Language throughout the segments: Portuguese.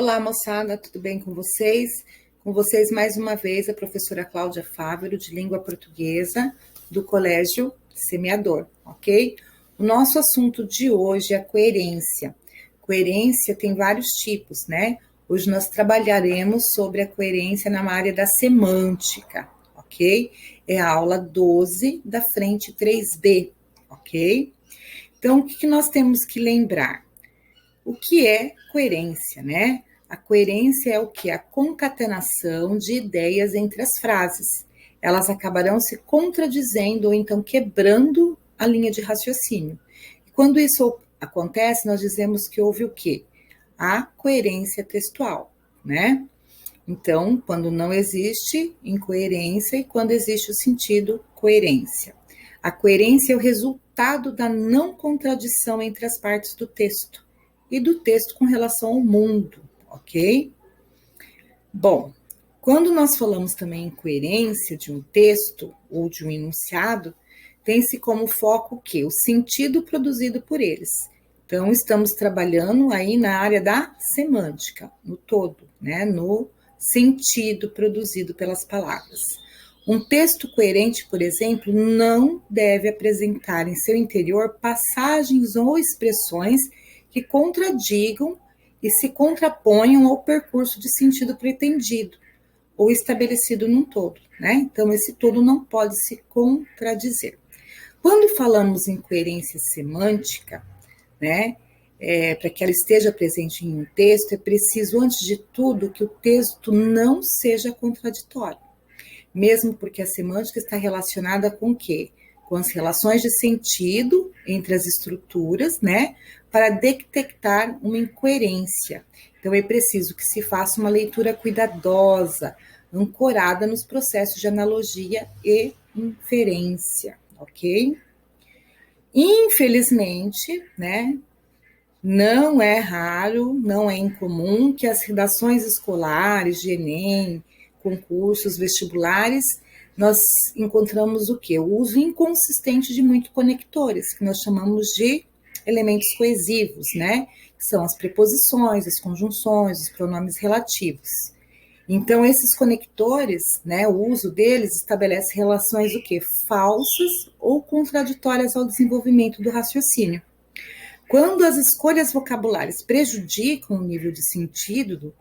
Olá, moçada, tudo bem com vocês? Com vocês, mais uma vez, a professora Cláudia Fávero, de Língua Portuguesa, do Colégio Semeador, ok? O nosso assunto de hoje é a coerência. Coerência tem vários tipos, né? Hoje nós trabalharemos sobre a coerência na área da semântica, ok? É a aula 12 da frente 3B, ok? Então, o que nós temos que lembrar? O que é coerência, né? A coerência é o que? A concatenação de ideias entre as frases. Elas acabarão se contradizendo ou então quebrando a linha de raciocínio. E quando isso acontece, nós dizemos que houve o quê? A coerência textual, né? Então, quando não existe incoerência e quando existe o sentido coerência. A coerência é o resultado da não contradição entre as partes do texto e do texto com relação ao mundo, ok? Bom, quando nós falamos também em coerência de um texto ou de um enunciado, tem-se como foco o quê? O sentido produzido por eles. Então, estamos trabalhando aí na área da semântica, no todo, né? No sentido produzido pelas palavras. Um texto coerente, por exemplo, não deve apresentar em seu interior passagens ou expressões que contradigam e se contraponham ao percurso de sentido pretendido ou estabelecido num todo, né? Então, esse todo não pode se contradizer. Quando falamos em coerência semântica, né, para que ela esteja presente em um texto, é preciso, antes de tudo, que o texto não seja contraditório. Mesmo porque a semântica está relacionada com o quê? Com as relações de sentido entre as estruturas, né? Para detectar uma incoerência. Então, é preciso que se faça uma leitura cuidadosa, ancorada nos processos de analogia e inferência, ok? Infelizmente, né? Não é raro, não é incomum que as redações escolares de Enem, concursos vestibulares, nós encontramos o quê? O uso inconsistente de muitos conectores, que nós chamamos de elementos coesivos, né? Que são as preposições, as conjunções, os pronomes relativos. Então, esses conectores, né, o uso deles estabelece relações o quê? Falsas ou contraditórias ao desenvolvimento do raciocínio. Quando as escolhas vocabulares prejudicam o nível de sentido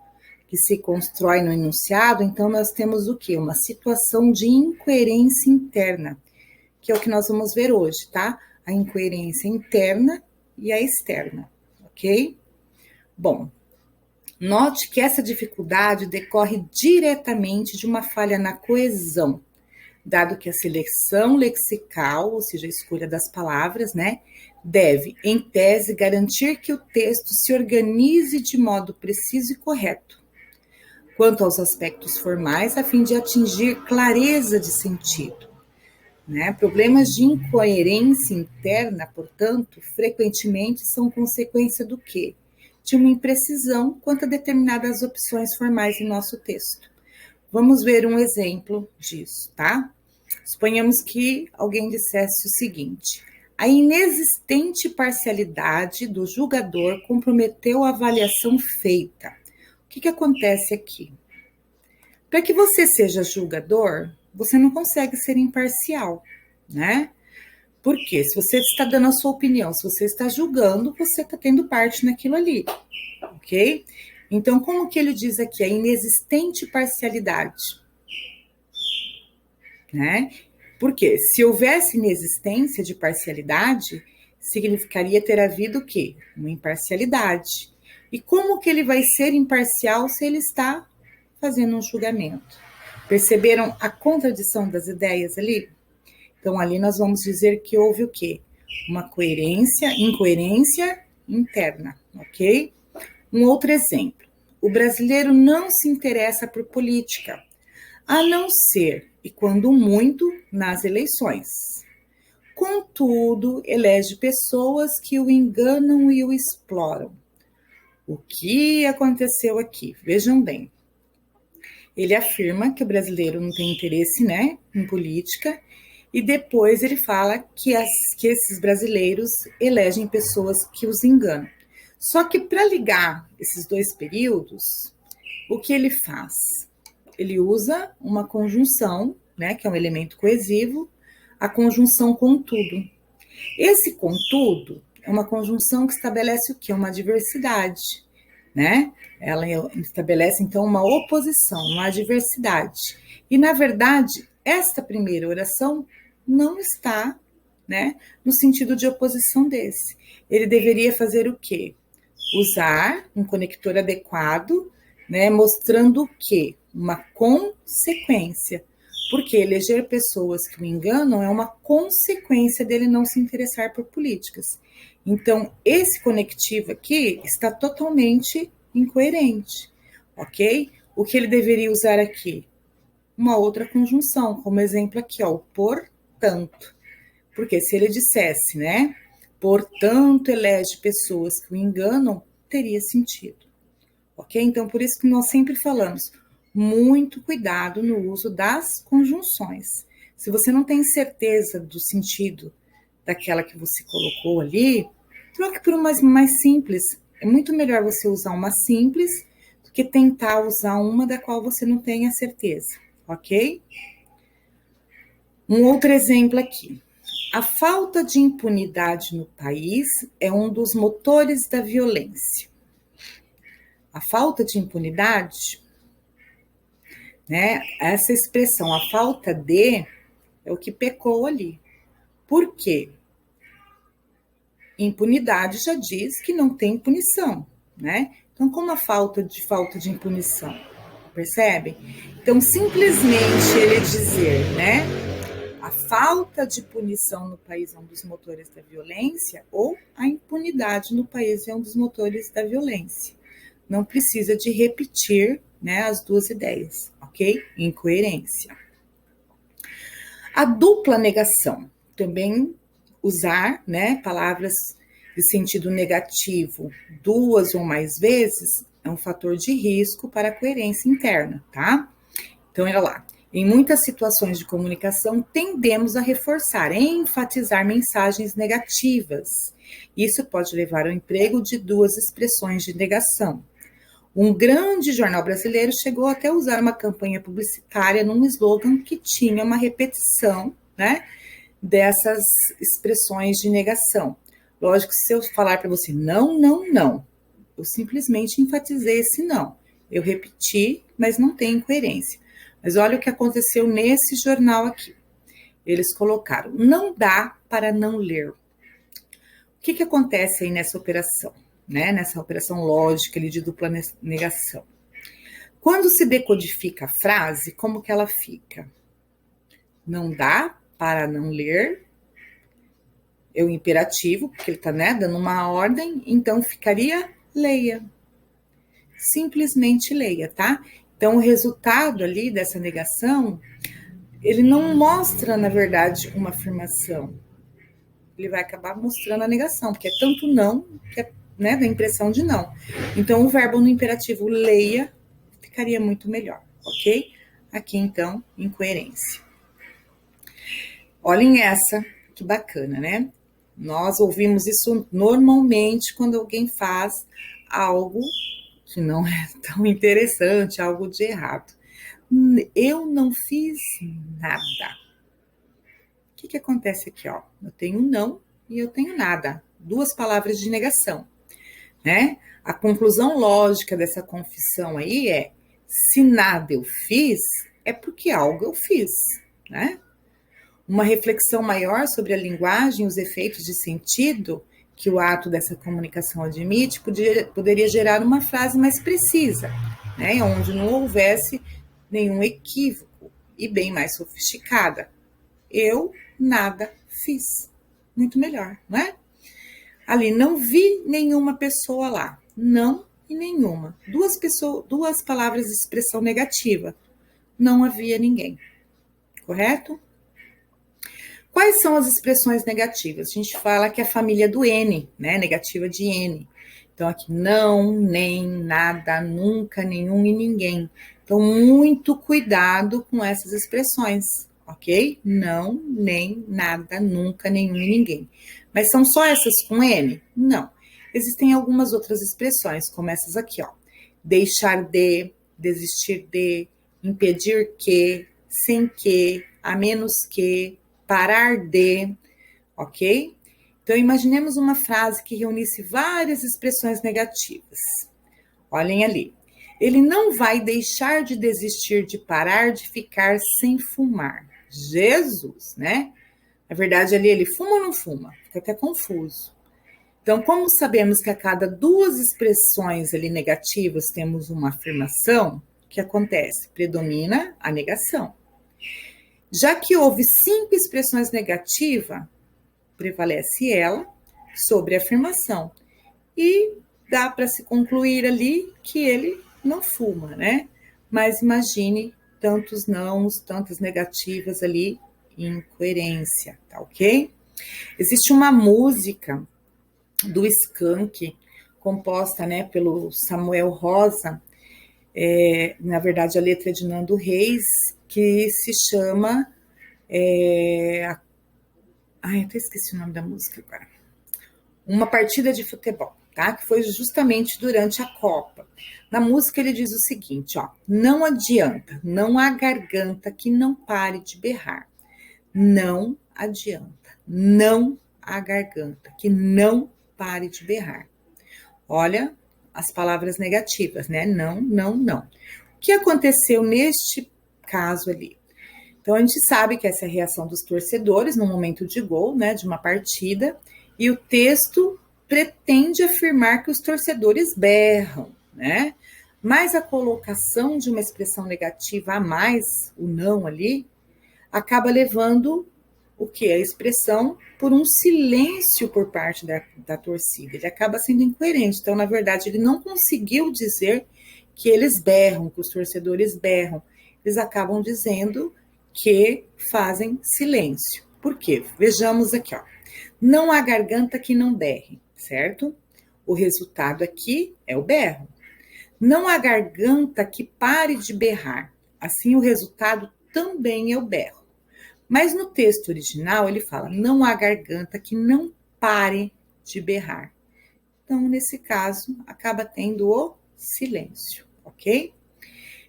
que se constrói no enunciado, então nós temos o quê? Uma situação de incoerência interna, que é o que nós vamos ver hoje, tá? A incoerência interna e a externa, ok? Bom, note que essa dificuldade decorre diretamente de uma falha na coesão, dado que a seleção lexical, ou seja, a escolha das palavras, né, deve, em tese, garantir que o texto se organize de modo preciso e correto, quanto aos aspectos formais, a fim de atingir clareza de sentido. Né? Problemas de incoerência interna, portanto, frequentemente são consequência do quê? De uma imprecisão quanto a determinadas opções formais em nosso texto. Vamos ver um exemplo disso, tá? Suponhamos que alguém dissesse o seguinte: a inexistente parcialidade do julgador comprometeu a avaliação feita. O que acontece aqui? Para que você seja julgador, você não consegue ser imparcial, né? Porque se você está dando a sua opinião, se você está julgando, você está tendo parte naquilo ali, ok? Então, como que ele diz aqui? A inexistente parcialidade, né? Porque se houvesse inexistência de parcialidade, significaria ter havido o quê? Uma imparcialidade. E como que ele vai ser imparcial se ele está fazendo um julgamento? Perceberam a contradição das ideias ali? Então, ali nós vamos dizer que houve o quê? Uma incoerência interna, ok? Um outro exemplo. O brasileiro não se interessa por política, a não ser, e quando muito, nas eleições. Contudo, elege pessoas que o enganam e o exploram. O que aconteceu aqui? Vejam bem. Ele afirma que o brasileiro não tem interesse, né, em política, e depois ele fala que esses brasileiros elegem pessoas que os enganam. Só que para ligar esses dois períodos, o que ele faz? Ele usa uma conjunção, né, que é um elemento coesivo, a conjunção contudo. Esse contudo é uma conjunção que estabelece o quê? Uma adversidade, né? Ela estabelece, então, uma oposição, uma adversidade. E, na verdade, esta primeira oração não está, né, no sentido de oposição desse. Ele deveria fazer o quê? Usar um conector adequado, né, mostrando o quê? Uma consequência. Porque eleger pessoas que o enganam é uma consequência dele não se interessar por políticas. Então, esse conectivo aqui está totalmente incoerente, ok? O que ele deveria usar aqui? Uma outra conjunção, como exemplo aqui, ó, o portanto. Porque se ele dissesse, né, portanto, elege pessoas que o enganam, teria sentido, ok? Então, por isso que nós sempre falamos, muito cuidado no uso das conjunções. Se você não tem certeza do sentido daquela que você colocou ali, troque por uma mais simples. É muito melhor você usar uma simples do que tentar usar uma da qual você não tenha certeza, ok? Um outro exemplo aqui. A falta de impunidade no país é um dos motores da violência. A falta de impunidade, né? Essa expressão, a falta de, é o que pecou ali. Por quê? Impunidade já diz que não tem punição, né? Então, como a falta de impunição? Percebem? Então, simplesmente ele dizer, né? A falta de punição no país é um dos motores da violência, ou a impunidade no país é um dos motores da violência. Não precisa de repetir, né, as duas ideias, ok? Incoerência. A dupla negação, também usar, né, palavras de sentido negativo duas ou mais vezes é um fator de risco para a coerência interna, tá? Então, olha lá. Em muitas situações de comunicação, tendemos a reforçar, enfatizar mensagens negativas. Isso pode levar ao emprego de duas expressões de negação. Um grande jornal brasileiro chegou até a usar uma campanha publicitária num slogan que tinha uma repetição, né, dessas expressões de negação. Lógico que se eu falar para você não, não, não, eu simplesmente enfatizei esse não. Eu repeti, mas não tem incoerência. Mas olha o que aconteceu nesse jornal aqui. Eles colocaram, não dá para não ler. O que acontece aí nessa operação? Né? Nessa operação lógica ali de dupla negação. Quando se decodifica a frase, como que ela fica? Não dá para não ler. É o imperativo, porque ele está, né, dando uma ordem, então ficaria leia. Simplesmente leia, tá? Então, o resultado ali dessa negação, ele não mostra, na verdade, uma afirmação. Ele vai acabar mostrando a negação, porque é tanto não, que é, né, da impressão de não. Então, o verbo no imperativo leia ficaria muito melhor, ok? Aqui, então, incoerência. Olhem essa, que bacana, né? Nós ouvimos isso normalmente quando alguém faz algo que não é tão interessante, algo de errado. Eu não fiz nada. O que acontece aqui, ó? Eu tenho não e eu tenho nada. Duas palavras de negação, né? A conclusão lógica dessa confissão aí é: se nada eu fiz, é porque algo eu fiz, né? Uma reflexão maior sobre a linguagem e os efeitos de sentido que o ato dessa comunicação admite poderia gerar uma frase mais precisa, né? Onde não houvesse nenhum equívoco e bem mais sofisticada. Eu nada fiz. Muito melhor, não é? Ali, não vi nenhuma pessoa lá. Não e nenhuma. Duas palavras de expressão negativa. Não havia ninguém. Correto? Quais são as expressões negativas? A gente fala que é a família do N, né? Negativa de N. Então, aqui, não, nem, nada, nunca, nenhum e ninguém. Então, muito cuidado com essas expressões, ok? Não, nem, nada, nunca, nenhum e ninguém. Mas são só essas com N? Não. Existem algumas outras expressões, como essas aqui, ó. Deixar de, desistir de, impedir que, sem que, a menos que, parar de, ok? Então, imaginemos uma frase que reunisse várias expressões negativas. Olhem ali. Ele não vai deixar de desistir de parar de ficar sem fumar. Jesus, né? Na verdade, ali ele fuma ou não fuma? Fica até confuso. Então, como sabemos que a cada duas expressões ali negativas temos uma afirmação, o que acontece? Predomina a negação. Já que houve 5 expressões negativas, prevalece ela sobre a afirmação. E dá para se concluir ali que ele não fuma, né? Mas imagine tantos nãos, tantas negativas ali, incoerência, tá ok? Existe uma música do Skank, composta, né, pelo Samuel Rosa, na verdade a letra é de Nando Reis, que se chama, até esqueci o nome da música agora, Uma Partida de Futebol, tá? Que foi justamente durante a Copa. Na música ele diz o seguinte, ó, não adianta, não há garganta que não pare de berrar. Não adianta, não há garganta que não pare de berrar. Olha as palavras negativas, né? Não, não, não. O que aconteceu neste caso ali? Então, a gente sabe que essa é a reação dos torcedores no momento de gol, né, de uma partida, e o texto pretende afirmar que os torcedores berram, né? Mas a colocação de uma expressão negativa a mais, o não ali, acaba levando o que? A expressão por um silêncio por parte da torcida. Ele acaba sendo incoerente. Então, na verdade, ele não conseguiu dizer que eles berram, que os torcedores berram. Eles acabam dizendo que fazem silêncio. Por quê? Vejamos aqui, ó. Não há garganta que não berre, certo? O resultado aqui é o berro. Não há garganta que pare de berrar. Assim, o resultado também é o berro. Mas no texto original ele fala, não há garganta que não pare de berrar. Então, nesse caso, acaba tendo o silêncio, ok?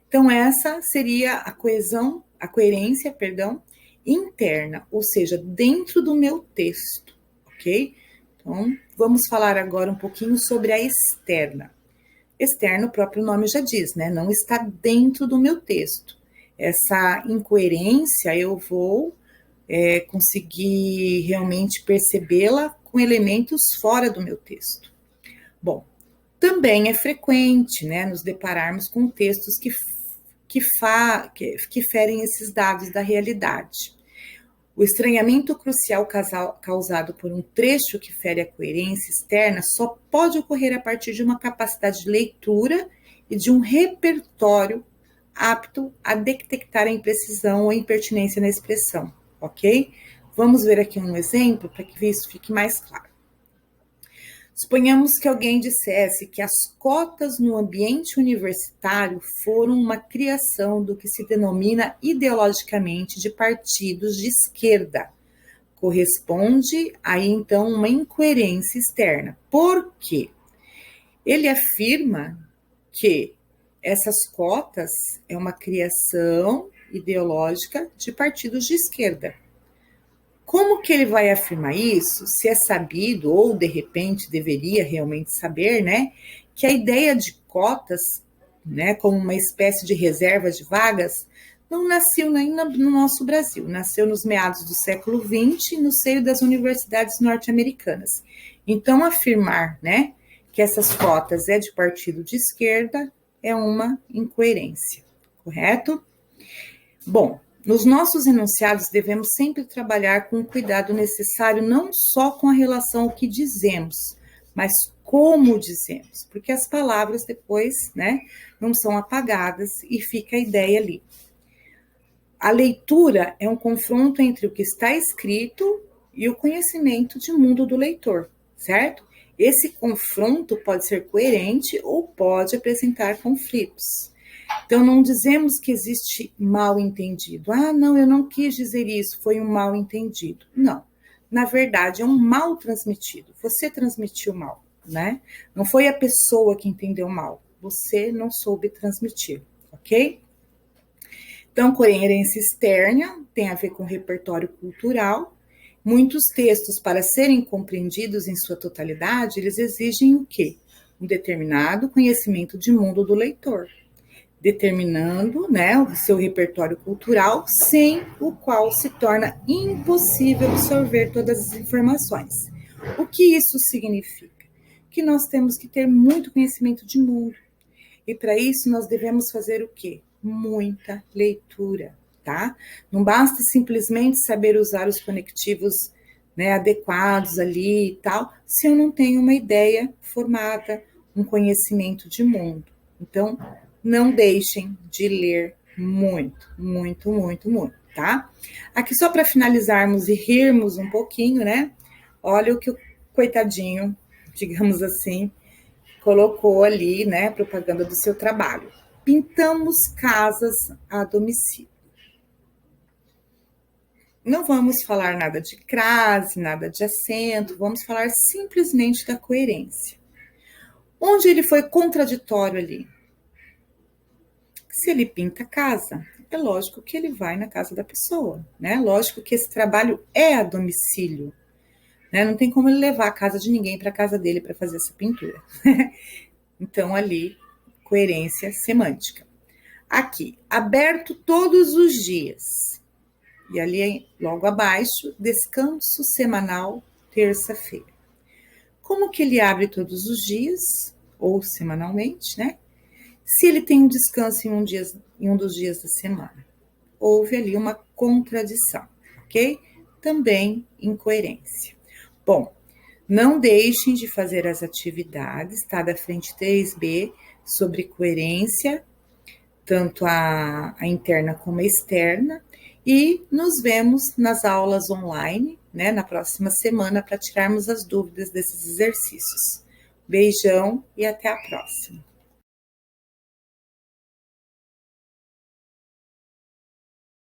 Então, essa seria a coerência, interna, ou seja, dentro do meu texto, ok? Então, vamos falar agora um pouquinho sobre a externa. Externo, o próprio nome já diz, né? Não está dentro do meu texto. Essa incoerência eu vou conseguir realmente percebê-la com elementos fora do meu texto. Bom, também é frequente, né, nos depararmos com textos que ferem esses dados da realidade. O estranhamento crucial causado por um trecho que fere a coerência externa só pode ocorrer a partir de uma capacidade de leitura e de um repertório apto a detectar a imprecisão ou impertinência na expressão, ok? Vamos ver aqui um exemplo para que isso fique mais claro. Suponhamos que alguém dissesse que as cotas no ambiente universitário foram uma criação do que se denomina ideologicamente de partidos de esquerda. Corresponde aí, então, uma incoerência externa. Por quê? Ele afirma que essas cotas é uma criação ideológica de partidos de esquerda. Como que ele vai afirmar isso, se é sabido, ou de repente deveria realmente saber, né, que a ideia de cotas, né, como uma espécie de reserva de vagas, não nasceu ainda no nosso Brasil, nasceu nos meados do século XX, no seio das universidades norte-americanas. Então, afirmar, né, que essas cotas é de partido de esquerda é uma incoerência, correto? Bom, nos nossos enunciados devemos sempre trabalhar com o cuidado necessário, não só com a relação ao que dizemos, mas como dizemos, porque as palavras depois, né, não são apagadas e fica a ideia ali. A leitura é um confronto entre o que está escrito e o conhecimento de mundo do leitor, certo? Esse confronto pode ser coerente ou pode apresentar conflitos. Então, não dizemos que existe mal entendido. Ah, não, eu não quis dizer isso, foi um mal entendido. Não, na verdade, é um mal transmitido. Você transmitiu mal, né? Não foi a pessoa que entendeu mal, você não soube transmitir, ok? Então, coerência externa tem a ver com repertório cultural. Muitos textos, para serem compreendidos em sua totalidade, eles exigem o quê? Um determinado conhecimento de mundo do leitor, determinando, né, o seu repertório cultural, sem o qual se torna impossível absorver todas as informações. O que isso significa? Que nós temos que ter muito conhecimento de mundo. E para isso nós devemos fazer o quê? Muita leitura, tá? Não basta simplesmente saber usar os conectivos, né, adequados ali e tal, se eu não tenho uma ideia formada, um conhecimento de mundo. Então, não deixem de ler muito, muito, muito, muito, tá? Aqui só para finalizarmos e rirmos um pouquinho, né? Olha o que o coitadinho, digamos assim, colocou ali, né, propaganda do seu trabalho. Pintamos casas a domicílio. Não vamos falar nada de crase, nada de acento, vamos falar simplesmente da coerência. Onde ele foi contraditório ali? Se ele pinta a casa, é lógico que ele vai na casa da pessoa, né? Lógico que esse trabalho é a domicílio, né? Não tem como ele levar a casa de ninguém para a casa dele para fazer essa pintura. Então, ali, coerência semântica. Aqui, aberto todos os dias. E ali, logo abaixo, descanso semanal, terça-feira. Como que ele abre todos os dias, ou semanalmente, né? Se ele tem um descanso em um dos dias da semana. Houve ali uma contradição, ok? Também incoerência. Bom, não deixem de fazer as atividades, tá? Da frente 3B, sobre coerência, tanto a interna como a externa, e nos vemos nas aulas online, né, na próxima semana, para tirarmos as dúvidas desses exercícios. Beijão e até a próxima.